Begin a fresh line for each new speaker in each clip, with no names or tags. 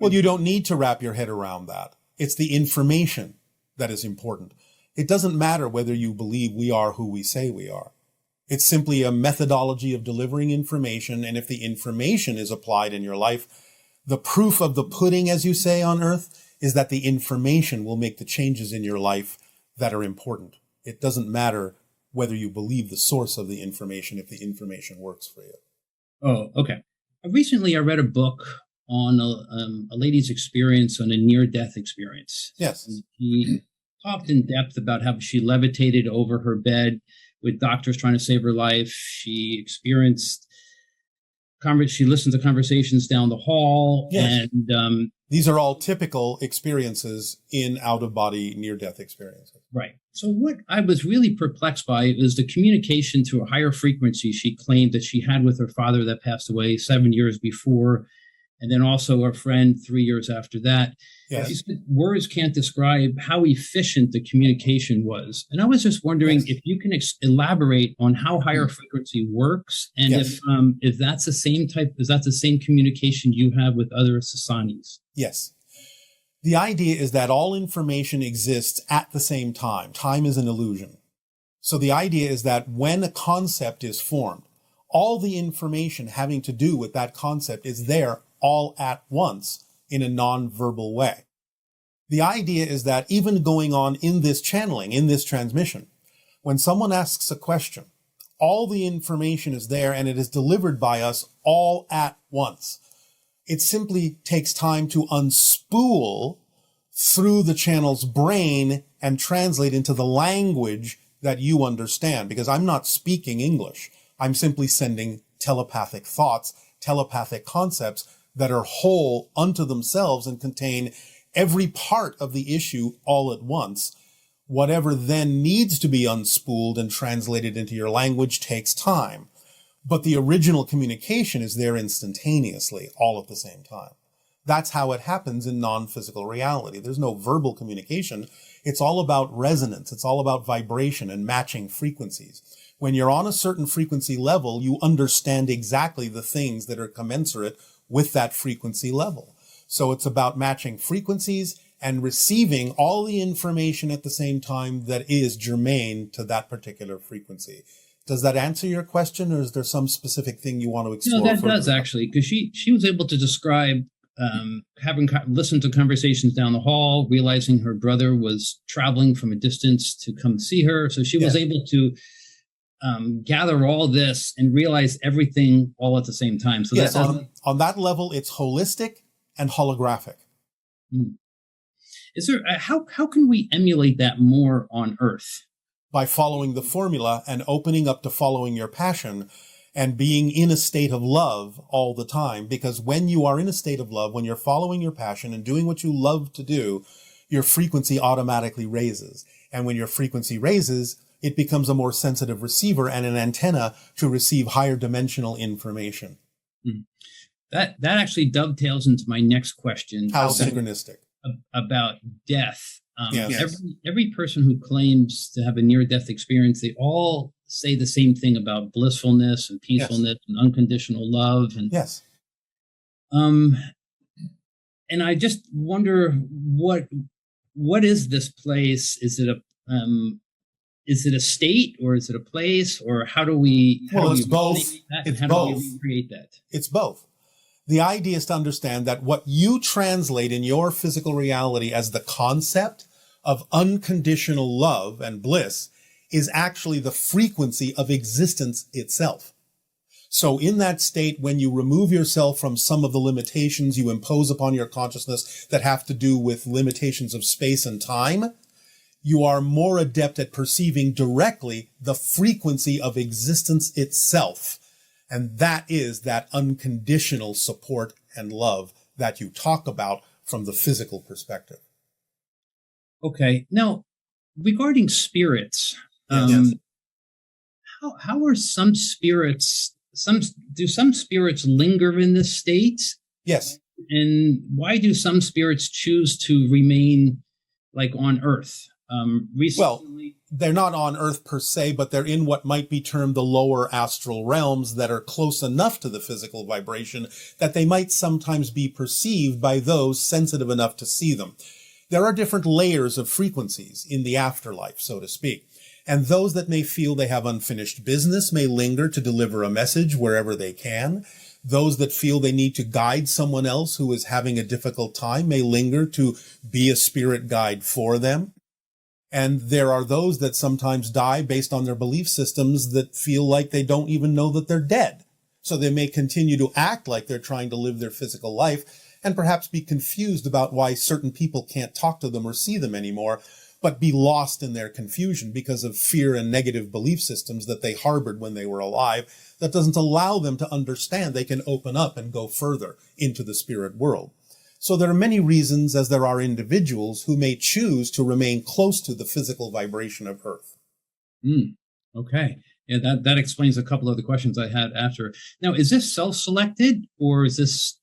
Well, you don't need to wrap your head around that. It's the information that is important. It doesn't matter whether you believe we are who we say we are. It's simply a methodology of delivering information, and if the information is applied in your life, the proof of the pudding, as you say on earth, is that the information will make the changes in your life that are important. It doesn't matter whether you believe the source of the information if the information works for you.
Oh, okay. Recently, I read a book on a lady's experience on a near-death experience.
Yes.
And he talked in depth about how she levitated over her bed with doctors trying to save her life. She experienced, she listened to conversations down the hall.
Yes.
And
these are all typical experiences in out-of-body near-death experiences.
Right. So what I was really perplexed by is the communication to a higher frequency she claimed that she had with her father that passed away 7 years before, and then also a friend 3 years after that.
Yes.
She said words can't describe how efficient the communication was. And I was just wondering if you can elaborate on how higher frequency works, and if that's the same type, is that the same communication you have with other sasanis?
Yes. The idea is that all information exists at the same time. Time is an illusion. So the idea is that when a concept is formed, all the information having to do with that concept is there all at once in a non-verbal way. The idea is that even going on in this channeling, in this transmission, when someone asks a question, all the information is there and it is delivered by us all at once. It simply takes time to unspool through the channel's brain and translate into the language that you understand, because I'm not speaking English. I'm simply sending telepathic thoughts, telepathic concepts that are whole unto themselves and contain every part of the issue all at once. Whatever then needs to be unspooled and translated into your language takes time. But the original communication is there instantaneously, all at the same time. That's how it happens in non-physical reality. There's no verbal communication. It's all about resonance. It's all about vibration and matching frequencies. When you're on a certain frequency level, you understand exactly the things that are commensurate with that frequency level. So it's about matching frequencies and receiving all the information at the same time that is germane to that particular frequency. Does that answer your question, or is there some specific thing you want to explore?
No, that does actually, because she was able to describe having listened to conversations down the hall, realizing her brother was traveling from a distance to come see her. So she was able to gather all this and realize everything all at the same time. So
yes, on that level, it's holistic and holographic.
Is there how can we emulate that more on Earth?
By following the formula and opening up to following your passion and being in a state of love all the time. Because when you are in a state of love, when you're following your passion and doing what you love to do, your frequency automatically raises. And when your frequency raises, it becomes a more sensitive receiver and an antenna to receive higher dimensional information.
That actually dovetails into my next question.
How synchronistic.
About death.
Yes.
Every person who claims to have a near-death experience, they all say the same thing about blissfulness and peacefulness and unconditional love. And and I just wonder what is this place? Is it a state, or is it a place, or how do we?
It's both. It's
how
both.
do we recreate that?
It's both. The idea is to understand that what you translate in your physical reality as the concept of unconditional love and bliss is actually the frequency of existence itself. So in that state, when you remove yourself from some of the limitations you impose upon your consciousness that have to do with limitations of space and time, you are more adept at perceiving directly the frequency of existence itself. And that is that unconditional support and love that you talk about from the physical perspective.
Okay. Now, regarding spirits, how are some spirits, do some spirits linger in this state?
Yes.
And why do some spirits choose to remain like on Earth?
Well, they're not on Earth per se, but they're in what might be termed the lower astral realms that are close enough to the physical vibration that they might sometimes be perceived by those sensitive enough to see them. There are different layers of frequencies in the afterlife, so to speak. And those that may feel they have unfinished business may linger to deliver a message wherever they can. Those that feel they need to guide someone else who is having a difficult time may linger to be a spirit guide for them. And there are those that sometimes die based on their belief systems that feel like they don't even know that they're dead. So they may continue to act like they're trying to live their physical life and perhaps be confused about why certain people can't talk to them or see them anymore, but be lost in their confusion because of fear and negative belief systems that they harbored when they were alive that doesn't allow them to understand they can open up and go further into the spirit world. So there are many reasons, as there are individuals who may choose to remain close to the physical vibration of Earth.
Okay. Yeah, that explains a couple of the questions I had after. Now, is this self-selected, or is this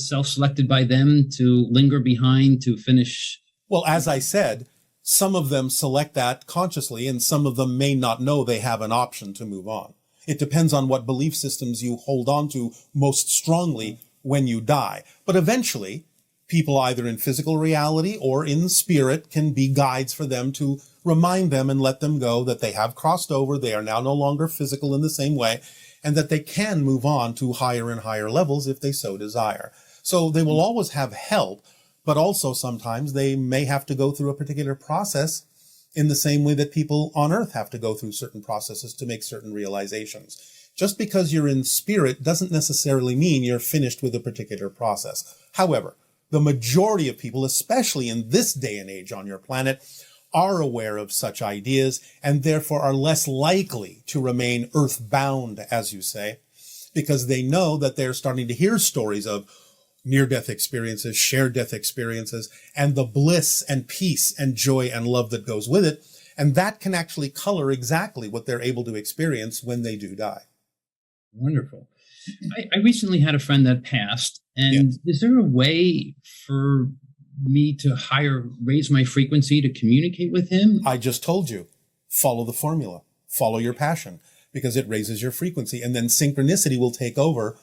self-selected by them to linger behind to finish?
Well, as I said, some of them select that consciously, and some of them may not know they have an option to move on. It depends on what belief systems you hold on to most strongly when you die. But eventually, people either in physical reality or in spirit can be guides for them to remind them and let them go that they have crossed over, they are now no longer physical in the same way, and that they can move on to higher and higher levels if they so desire. So they will always have help, but also sometimes they may have to go through a particular process in the same way that people on Earth have to go through certain processes to make certain realizations. Just because you're in spirit doesn't necessarily mean you're finished with a particular process. However, the majority of people, especially in this day and age on your planet, are aware of such ideas and therefore are less likely to remain earthbound, as you say, because they know that they're starting to hear stories of near-death experiences, shared death experiences, and the bliss and peace and joy and love that goes with it. And that can actually color exactly what they're able to experience when they do die.
Wonderful. I recently had a friend that passed, and Is there a way for me to raise my frequency to communicate with him?
I just told you, follow the formula, follow your passion, because it raises your frequency, and then synchronicity will take over,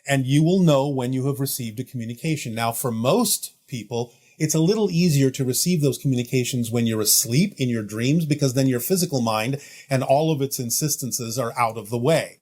and you will know when you have received a communication. Now, for most people, it's a little easier to receive those communications when you're asleep in your dreams, because then your physical mind and all of its insistences are out of the way.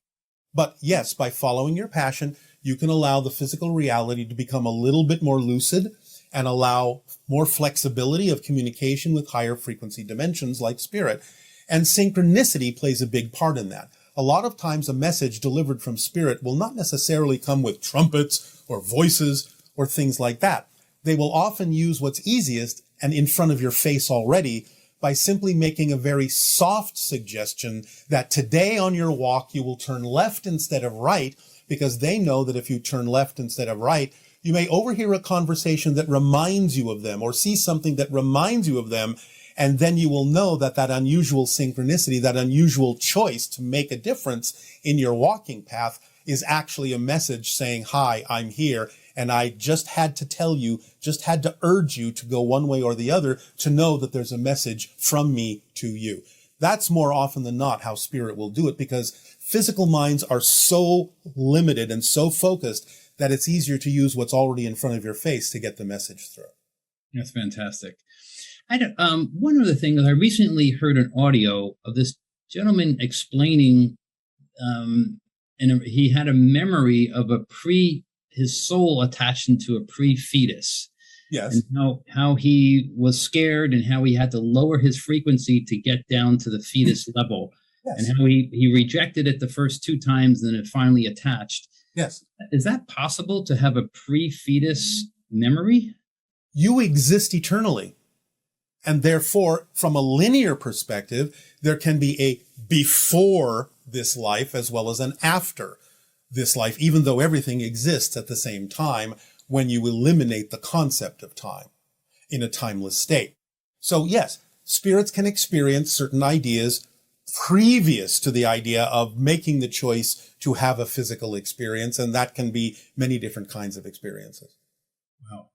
But yes, by following your passion, you can allow the physical reality to become a little bit more lucid and allow more flexibility of communication with higher frequency dimensions like spirit. And synchronicity plays a big part in that. A lot of times a message delivered from spirit will not necessarily come with trumpets or voices or things like that. They will often use what's easiest and in front of your face already by simply making a very soft suggestion that today on your walk you will turn left instead of right, because they know that if you turn left instead of right, you may overhear a conversation that reminds you of them or see something that reminds you of them, and then you will know that that unusual synchronicity, that unusual choice to make a difference in your walking path is actually a message saying, hi, I'm here. And I just had to tell you, just had to urge you to go one way or the other to know that there's a message from me to you. That's more often than not how spirit will do it, because physical minds are so limited and so focused that it's easier to use what's already in front of your face to get the message through.
That's fantastic. One other thing is I recently heard an audio of this gentleman explaining, and he had a memory of his soul attached into a pre-fetus.
Yes.
And how he was scared and how he had to lower his frequency to get down to the fetus level. Yes. And how he rejected it the first 2 times, and then it finally attached.
Yes.
Is that possible to have a pre-fetus memory?
You exist eternally. And therefore, from a linear perspective, there can be a before this life as well as an after this life, even though everything exists at the same time when you eliminate the concept of time in a timeless state. So yes, spirits can experience certain ideas previous to the idea of making the choice to have a physical experience, and that can be many different kinds of experiences.
Wow.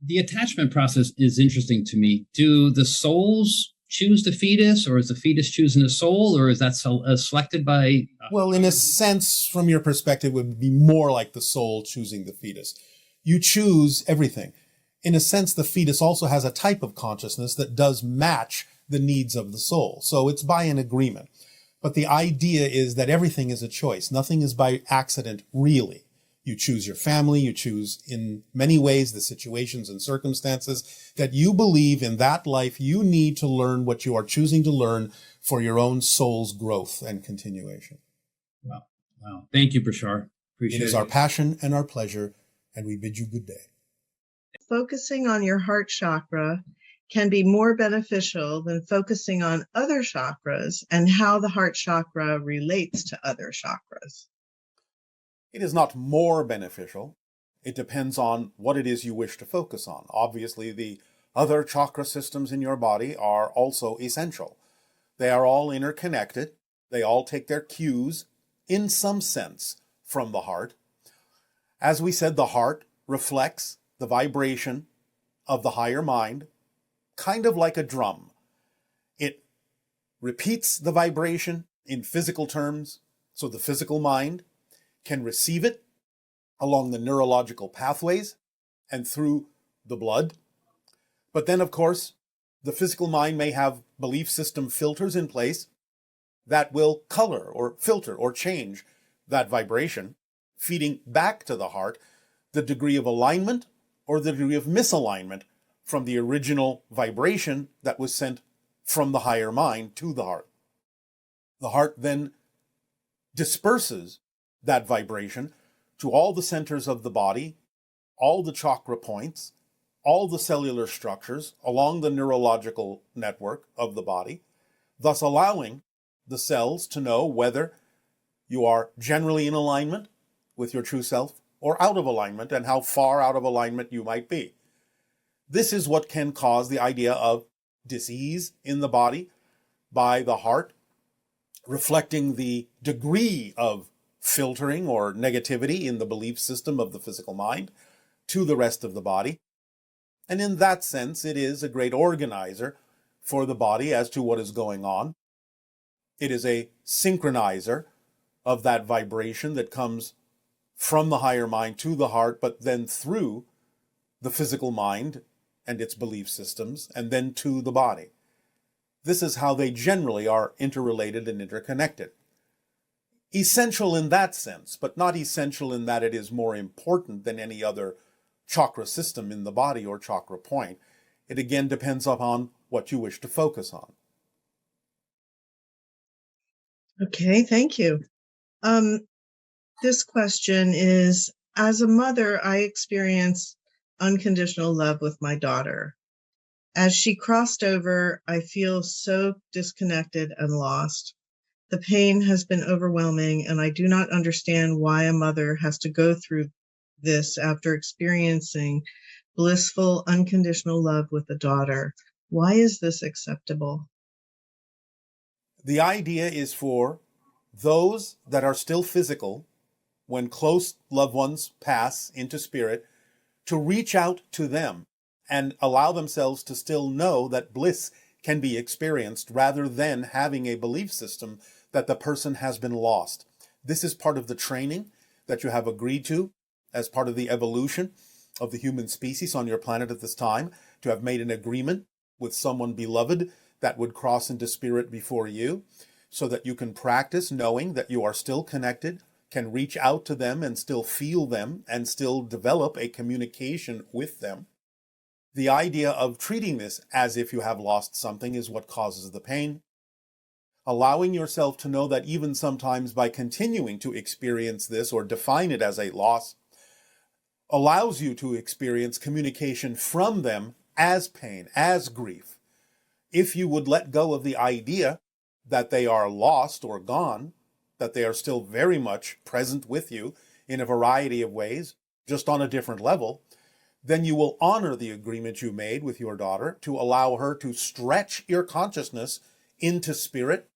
The attachment process is interesting to me. Do the souls choose the fetus, or is the fetus choosing the soul, or is that selected by?
Well, in a sense, from your perspective, it would be more like the soul choosing the fetus. You choose everything. In a sense, the fetus also has a type of consciousness that does match the needs of the soul. So it's by an agreement. But the idea is that everything is a choice. Nothing is by accident, really. You choose your family, you choose in many ways the situations and circumstances that you believe in that life you need to learn what you are choosing to learn for your own soul's growth and continuation.
Wow. Wow. Thank you, Bashar. Appreciate it.
It is our passion and our pleasure, and we bid you good day.
Focusing on your heart chakra can be more beneficial than focusing on other chakras and how the heart chakra relates to other chakras.
It is not more beneficial. It depends on what it is you wish to focus on. Obviously, the other chakra systems in your body are also essential. They are all interconnected. They all take their cues, in some sense, from the heart. As we said, the heart reflects the vibration of the higher mind, kind of like a drum. It repeats the vibration in physical terms, so the physical mind can receive it along the neurological pathways and through the blood. But then, of course, the physical mind may have belief system filters in place that will color or filter or change that vibration, feeding back to the heart the degree of alignment or the degree of misalignment from the original vibration that was sent from the higher mind to the heart. The heart then disperses that vibration to all the centers of the body, all the chakra points, all the cellular structures along the neurological network of the body, thus allowing the cells to know whether you are generally in alignment with your true self or out of alignment, and how far out of alignment you might be. This is what can cause the idea of disease in the body by the heart reflecting the degree of filtering or negativity in the belief system of the physical mind to the rest of the body. And in that sense, it is a great organizer for the body as to what is going on. It is a synchronizer of that vibration that comes from the higher mind to the heart, but then through the physical mind and its belief systems, and then to the body. This is how they generally are interrelated and interconnected. Essential in that sense, but not essential in that it is more important than any other chakra system in the body or chakra point. It again depends upon what you wish to focus on.
Okay, thank you. This question is, as a mother, I experience unconditional love with my daughter. As she crossed over, I feel so disconnected and lost. The pain has been overwhelming, and I do not understand why a mother has to go through this after experiencing blissful, unconditional love with a daughter. Why is this acceptable?
The idea is for those that are still physical, when close loved ones pass into spirit, to reach out to them and allow themselves to still know that bliss can be experienced rather than having a belief system that the person has been lost. This is part of the training that you have agreed to as part of the evolution of the human species on your planet at this time, to have made an agreement with someone beloved that would cross into spirit before you, so that you can practice knowing that you are still connected, can reach out to them and still feel them and still develop a communication with them. The idea of treating this as if you have lost something is what causes the pain. Allowing yourself to know that even sometimes by continuing to experience this or define it as a loss allows you to experience communication from them as pain, as grief. If you would let go of the idea that they are lost or gone, that they are still very much present with you in a variety of ways, just on a different level, then you will honor the agreement you made with your daughter to allow her to stretch your consciousness into spirit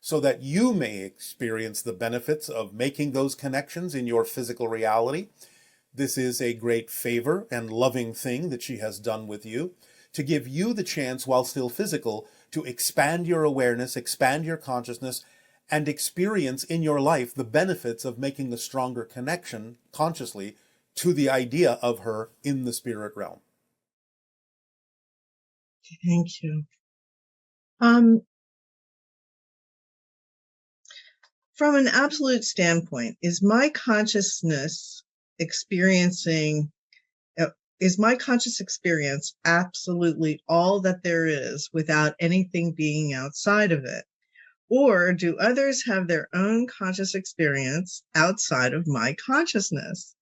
so that you may experience the benefits of making those connections in your physical reality. This is a great favor and loving thing that she has done with you, to give you the chance, while still physical, to expand your awareness, expand your consciousness, and experience in your life the benefits of making a stronger connection consciously to the idea of her in the spirit realm.
Thank you. From an absolute standpoint, is my conscious experience absolutely all that there is without anything being outside of it? Or do others have their own conscious experience outside of my consciousness?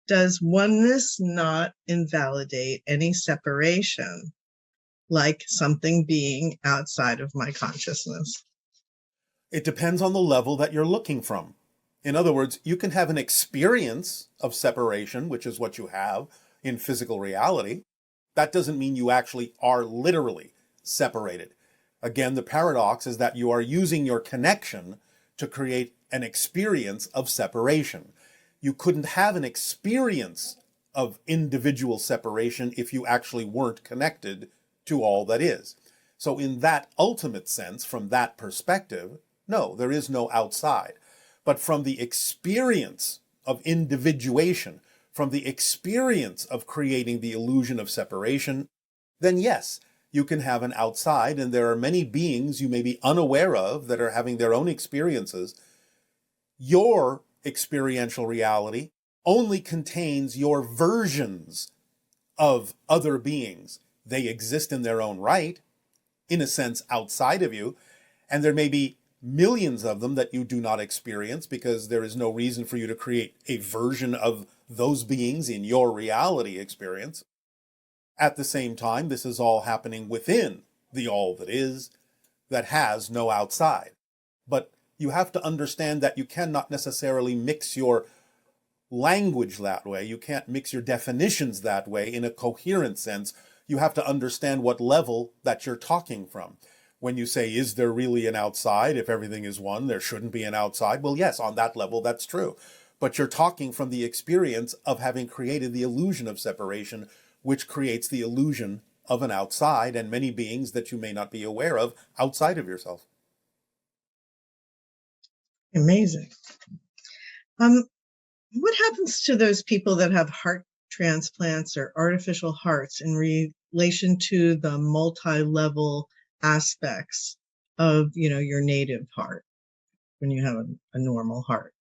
Does oneness not invalidate any separation, like something being outside of my consciousness?
It depends on the level that you're looking from. In other words, you can have an experience of separation, which is what you have in physical reality. That doesn't mean you actually are literally separated. Again, the paradox is that you are using your connection to create an experience of separation. You couldn't have an experience of individual separation if you actually weren't connected to all that is. So in that ultimate sense, from that perspective, no, there is no outside. But from the experience of individuation, from the experience of creating the illusion of separation, then yes, you can have an outside, and there are many beings you may be unaware of that are having their own experiences. Your experiential reality only contains your versions of other beings. They exist in their own right, in a sense outside of you, and there may be millions of them that you do not experience because there is no reason for you to create a version of those beings in your reality experience. At the same time, this is all happening within the all that is, that has no outside. But you have to understand that you cannot necessarily mix your language that way. You can't mix your definitions that way in a coherent sense. You have to understand what level that you're talking from. When you say, is there really an outside? If everything is one, there shouldn't be an outside. Well, yes, on that level, that's true. But you're talking from the experience of having created the illusion of separation, which creates the illusion of an outside and many beings that you may not be aware of outside of yourself.
Amazing. What happens to those people that have heart transplants or artificial hearts in relation to the multi-level aspects of, your native heart when you have a normal heart?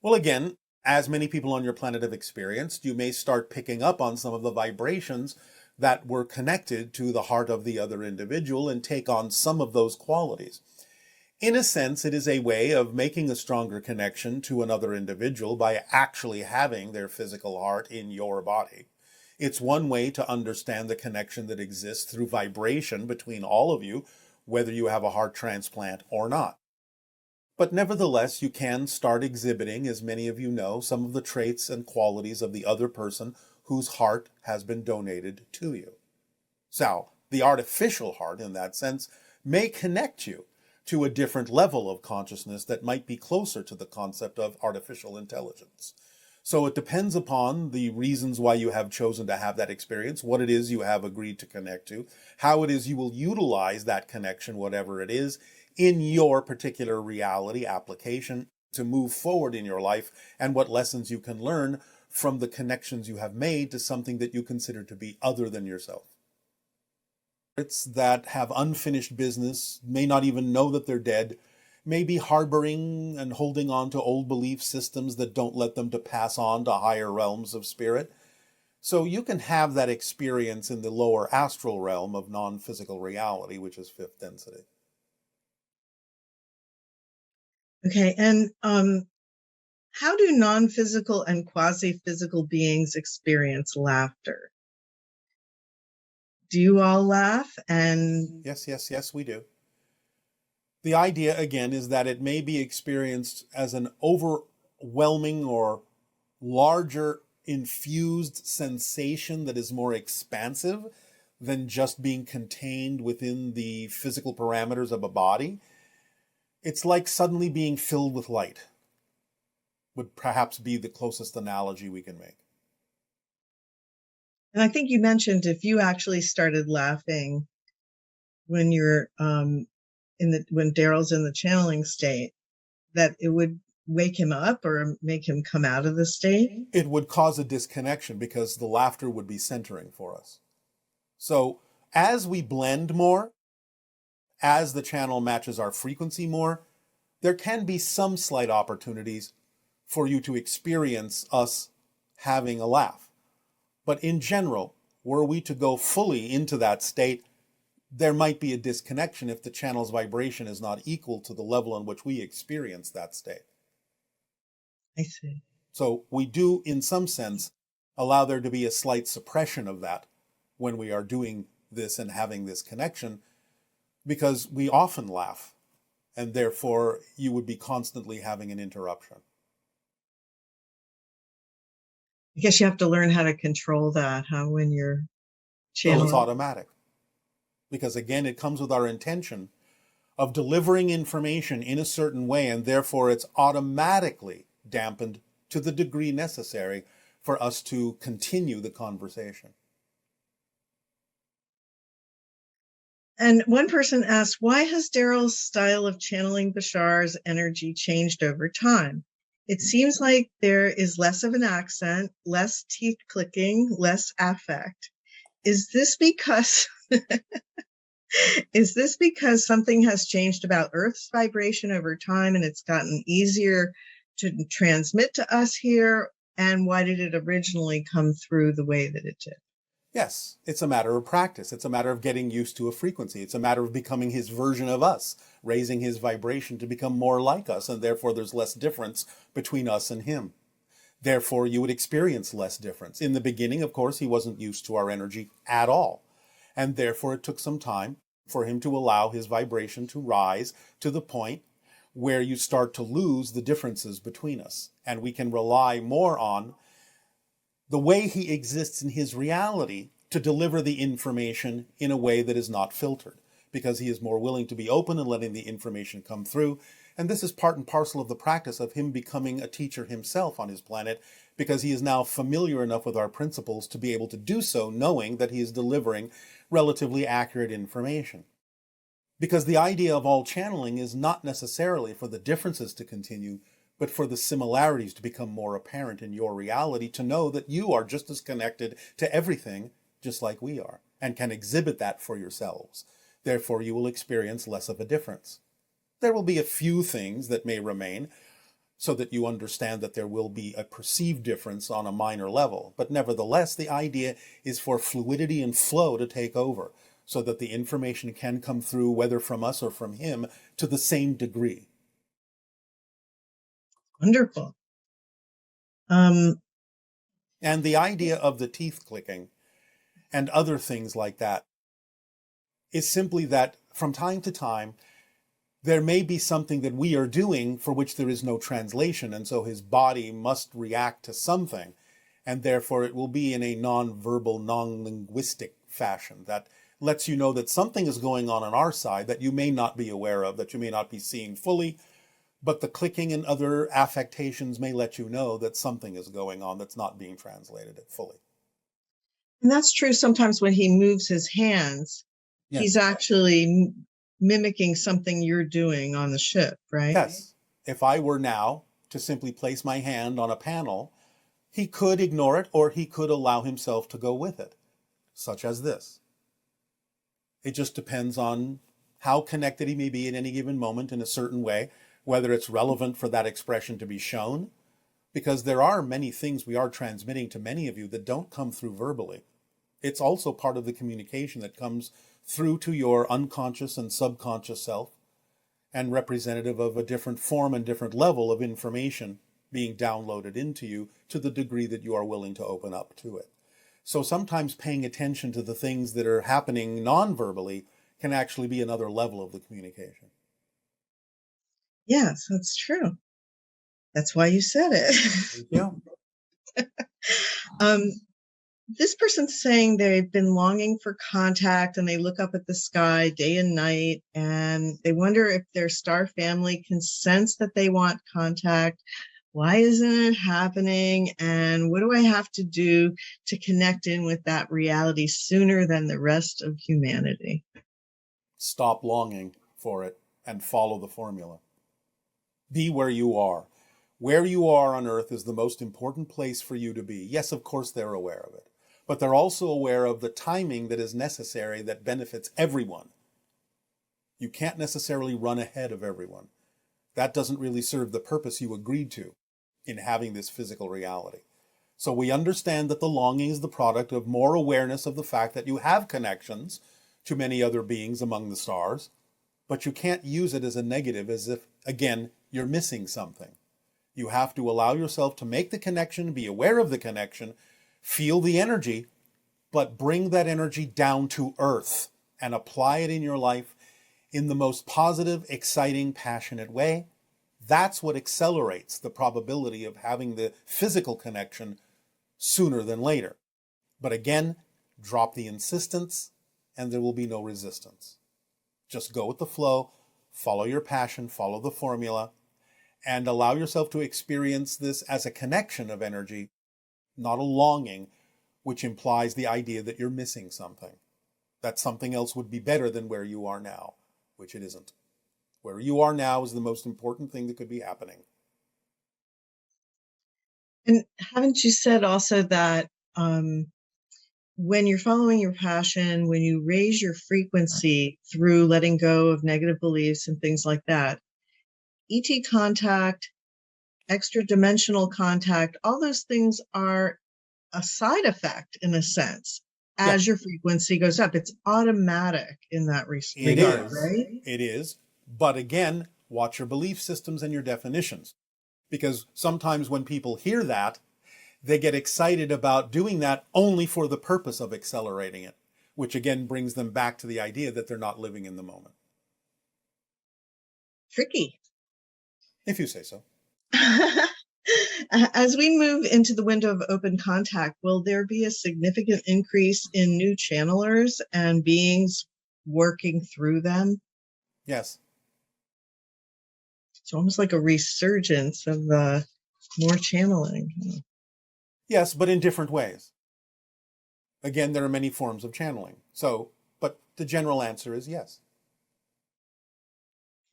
Well, again, as many people on your planet have experienced, you may start picking up on some of the vibrations that were connected to the heart of the other individual and take on some of those qualities. In a sense, it is a way of making a stronger connection to another individual by actually having their physical heart in your body. It's one way to understand the connection that exists through vibration between all of you, whether you have a heart transplant or not. But nevertheless, you can start exhibiting, as many of you know, some of the traits and qualities of the other person whose heart has been donated to you. So, the artificial heart, in that sense, may connect you to a different level of consciousness that might be closer to the concept of artificial intelligence. So it depends upon the reasons why you have chosen to have that experience, what it is you have agreed to connect to, how it is you will utilize that connection, whatever it is, in your particular reality application to move forward in your life, and what lessons you can learn from the connections you have made to something that you consider to be other than yourself. That have unfinished business, may not even know that they're dead, may be harboring and holding on to old belief systems that don't let them to pass on to higher realms of spirit. So you can have that experience in the lower astral realm of non-physical reality, which is fifth density.
Okay, and how do non-physical and quasi-physical beings experience laughter? Do you all laugh? And
Yes, we do. The idea, again, is that it may be experienced as an overwhelming or larger infused sensation that is more expansive than just being contained within the physical parameters of a body. It's like suddenly being filled with light. would perhaps be the closest analogy we can make.
And I think you mentioned if you actually started laughing when you're when Darryl's in the channeling state, that it would wake him up or make him come out of the state?
It would cause a disconnection because the laughter would be centering for us. So as we blend more, as the channel matches our frequency more, there can be some slight opportunities for you to experience us having a laugh. But in general, were we to go fully into that state, there might be a disconnection if the channel's vibration is not equal to the level in which we experience that state.
I see.
So we do, in some sense, allow there to be a slight suppression of that when we are doing this and having this connection, because we often laugh, and therefore you would be constantly having an interruption.
I guess you have to learn how to control that, when you're channeling.
Well, it's automatic. Because again, it comes with our intention of delivering information in a certain way, and therefore it's automatically dampened to the degree necessary for us to continue the conversation.
And one person asked, why has Darryl's style of channeling Bashar's energy changed over time? It seems like there is less of an accent, less teeth clicking, less affect. Is this because something has changed about Earth's vibration over time and it's gotten easier to transmit to us here? And why did it originally come through the way that it did?
Yes, it's a matter of practice. It's a matter of getting used to a frequency. It's a matter of becoming his version of us, raising his vibration to become more like us, and therefore there's less difference between us and him. Therefore, you would experience less difference. In the beginning, of course, he wasn't used to our energy at all, and therefore it took some time for him to allow his vibration to rise to the point where you start to lose the differences between us, and we can rely more on the way he exists in his reality to deliver the information in a way that is not filtered, because he is more willing to be open and letting the information come through. And this is part and parcel of the practice of him becoming a teacher himself on his planet, because he is now familiar enough with our principles to be able to do so, knowing that he is delivering relatively accurate information. Because the idea of all channeling is not necessarily for the differences to continue, but for the similarities to become more apparent in your reality, to know that you are just as connected to everything just like we are, and can exhibit that for yourselves. Therefore, you will experience less of a difference. There will be a few things that may remain, so that you understand that there will be a perceived difference on a minor level. But nevertheless, the idea is for fluidity and flow to take over, so that the information can come through, whether from us or from him, to the same degree.
Wonderful.
And the idea of the teeth clicking and other things like that is simply that from time to time, there may be something that we are doing for which there is no translation, and so his body must react to something, and therefore it will be in a non-verbal, non-linguistic fashion that lets you know that something is going on our side that you may not be aware of, that you may not be seeing fully, but the clicking and other affectations may let you know that something is going on that's not being translated fully.
And that's true sometimes when he moves his hands,
Yes.
He's actually mimicking something you're doing on the ship, right?
Yes. If I were now to simply place my hand on a panel, he could ignore it or he could allow himself to go with it, such as this. It just depends on how connected he may be at any given moment in a certain way, whether it's relevant for that expression to be shown, because there are many things we are transmitting to many of you that don't come through verbally. It's also part of the communication that comes through to your unconscious and subconscious self, and representative of a different form and different level of information being downloaded into you to the degree that you are willing to open up to it. So sometimes paying attention to the things that are happening non-verbally can actually be another level of the communication.
Yes, that's true. That's why you said it.
Yeah.
This person's saying they've been longing for contact and they look up at the sky day and night and they wonder if their star family can sense that they want contact, Why isn't it happening? And what do I have to do to connect in with that reality sooner than the rest of humanity?
Stop longing for it and follow the formula. Be where you are. Where you are on earth is the most important place for you to be. Yes, of course, they're aware of it, but they're also aware of the timing that is necessary that benefits everyone. You can't necessarily run ahead of everyone. That doesn't really serve the purpose you agreed to in having this physical reality. So we understand that the longing is the product of more awareness of the fact that you have connections to many other beings among the stars, but you can't use it as a negative, as if, again, you're missing something. You have to allow yourself to make the connection, be aware of the connection, feel the energy, but bring that energy down to earth and apply it in your life in the most positive, exciting, passionate way. That's what accelerates the probability of having the physical connection sooner than later. But again, drop the insistence and there will be no resistance. Just go with the flow, follow your passion, follow the formula, and allow yourself to experience this as a connection of energy, not a longing, which implies the idea that you're missing something. That something else would be better than where you are now, which it isn't. Where you are now is the most important thing that could be happening.
And haven't you said also that when you're following your passion, when you raise your frequency through letting go of negative beliefs and things like that, ET contact, extra dimensional contact, all those things are a side effect in a sense as your frequency goes up. It's automatic in that regard, right?
It is. But again, watch your belief systems and your definitions. Because sometimes when people hear that, they get excited about doing that only for the purpose of accelerating it, which again brings them back to the idea that they're not living in the moment.
Tricky.
If you say so.
As we move into the window of open contact, will there be a significant increase in new channelers and beings working through them?
Yes.
It's almost like a resurgence of more channeling.
Yes, but in different ways. Again, there are many forms of channeling. But the general answer is yes.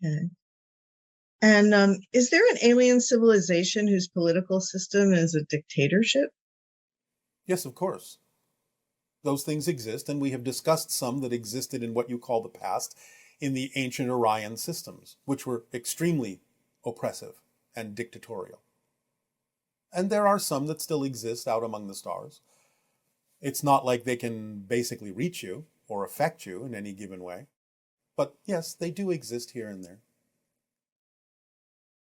Okay. And is there an alien civilization whose political system is a dictatorship?
Yes, of course. Those things exist, and we have discussed some that existed in what you call the past in the ancient Orion systems, which were extremely oppressive and dictatorial. And there are some that still exist out among the stars. It's not like they can basically reach you or affect you in any given way. But yes, they do exist here and there.